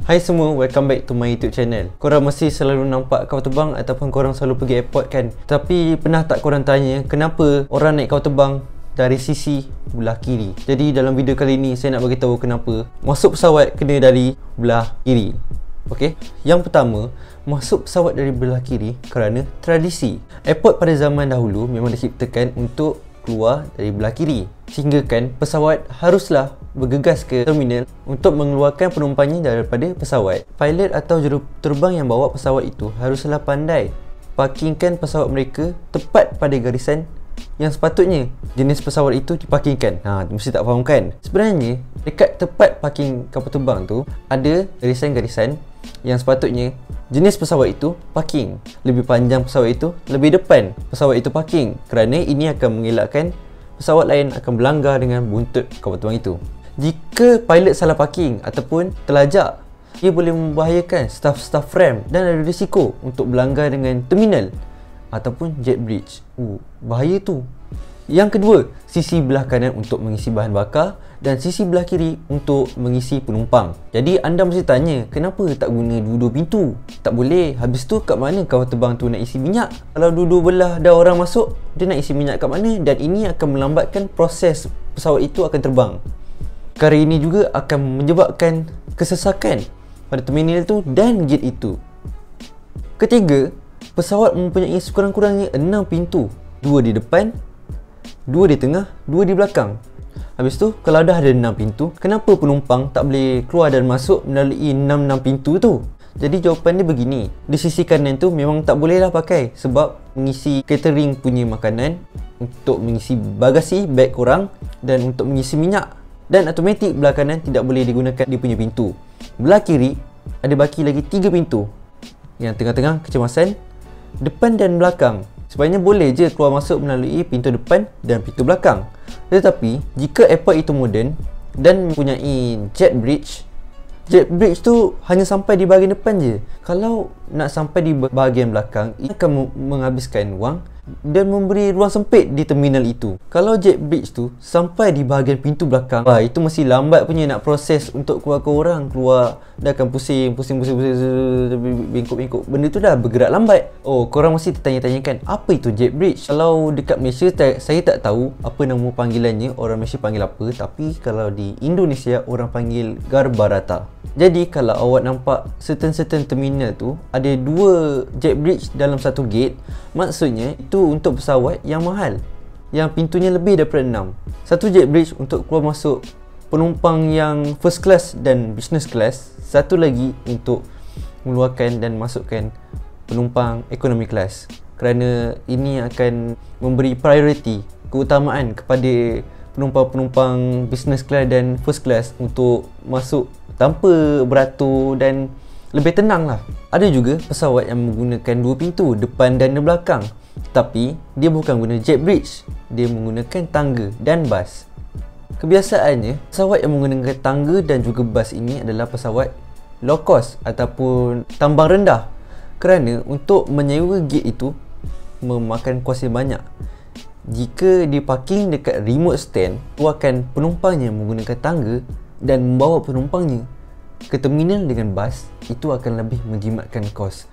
Hai semua, welcome back to my YouTube channel. Korang mesti selalu nampak kapal terbang ataupun korang selalu pergi airport kan? Tapi pernah tak korang tanya kenapa orang naik kapal terbang dari sisi belah kiri? Jadi dalam video kali ni saya nak bagi tahu kenapa masuk pesawat kena dari belah kiri. Okey, yang pertama, masuk pesawat dari belah kiri kerana tradisi. Airport pada zaman dahulu memang diciptakan untuk keluar dari belah kiri, sehingga kan pesawat haruslah bergegas ke terminal untuk mengeluarkan penumpangnya daripada pesawat. Pilot atau juruterbang yang bawa pesawat itu haruslah pandai parkingkan pesawat mereka tepat pada garisan yang sepatutnya jenis pesawat itu diparkingkan. Mesti tak faham kan? Sebenarnya dekat tepat parking kapal terbang tu ada garisan-garisan yang sepatutnya jenis pesawat itu parking. Lebih panjang pesawat itu, lebih depan pesawat itu parking, kerana ini akan mengelakkan pesawat lain akan berlanggar dengan buntut kapal terbang itu. Jika pilot salah parking ataupun terlajak, ia boleh membahayakan staf-staf rem dan ada risiko untuk berlanggar dengan terminal ataupun jet bridge. Bahaya tu. Yang kedua, sisi belah kanan untuk mengisi bahan bakar dan sisi belah kiri untuk mengisi penumpang. Jadi anda mesti tanya, kenapa tak guna dua-dua pintu? Tak boleh. Habis tu kat mana kapal terbang tu nak isi minyak? Kalau dua-dua belah dah orang masuk, dia nak isi minyak kat mana? Dan ini akan melambatkan proses pesawat itu akan terbang. Perkara ini juga akan menyebabkan kesesakan pada terminal tu dan gate itu. Ketiga, pesawat mempunyai sekurang-kurangnya 6 pintu. 2 di depan, 2 di tengah, 2 di belakang. Habis tu, kalau dah ada 6 pintu, kenapa penumpang tak boleh keluar dan masuk melalui 6 pintu tu? Jadi jawapan dia begini, di sisi kanan tu memang tak bolehlah pakai sebab mengisi catering punya makanan, untuk mengisi bagasi beg korang dan untuk mengisi minyak. Dan automatik belah kanan tidak boleh digunakan dia punya pintu. Belah kiri ada baki lagi 3 pintu. Yang tengah-tengah kecemasan, depan dan belakang. Sebenarnya boleh je keluar masuk melalui pintu depan dan pintu belakang. Tetapi jika airport itu moden dan mempunyai jet bridge tu hanya sampai di bahagian depan je. Kalau nak sampai di bahagian belakang, ia akan menghabiskan wang dan memberi ruang sempit di terminal itu. Kalau jet bridge tu sampai di bahagian pintu belakang, itu mesti lambat punya nak proses untuk keluarkan orang. Keluar dah akan pusing, bengkok-bengkok. Benda tu dah bergerak lambat. Korang mesti tertanya-tanyakan, apa itu jet bridge? Kalau dekat Malaysia, saya tak tahu apa nama panggilannya, orang Malaysia panggil apa. Tapi kalau di Indonesia, orang panggil Garbarata. Jadi kalau awak nampak certain terminal tu ada 2 jet bridge dalam satu gate, maksudnya itu untuk pesawat yang mahal, yang pintunya lebih daripada 6. Satu jet bridge untuk keluar masuk penumpang yang first class dan business class, satu lagi untuk mengeluarkan dan masukkan penumpang economy class, kerana ini akan memberi priority, keutamaan kepada penumpang-penumpang business class dan first class untuk masuk tanpa beratur dan lebih tenang lah. Ada juga pesawat yang menggunakan 2 pintu, depan dan belakang, tapi dia bukan guna jet bridge, dia menggunakan tangga dan bas. Kebiasaannya, pesawat yang menggunakan tangga dan juga bas ini adalah pesawat low cost ataupun tambang rendah, kerana untuk menyewa gate itu memakan kos yang banyak. Jika diparking dekat remote stand, keluarkan penumpangnya menggunakan tangga dan membawa penumpangnya ke terminal dengan bas, itu akan lebih menjimatkan kos.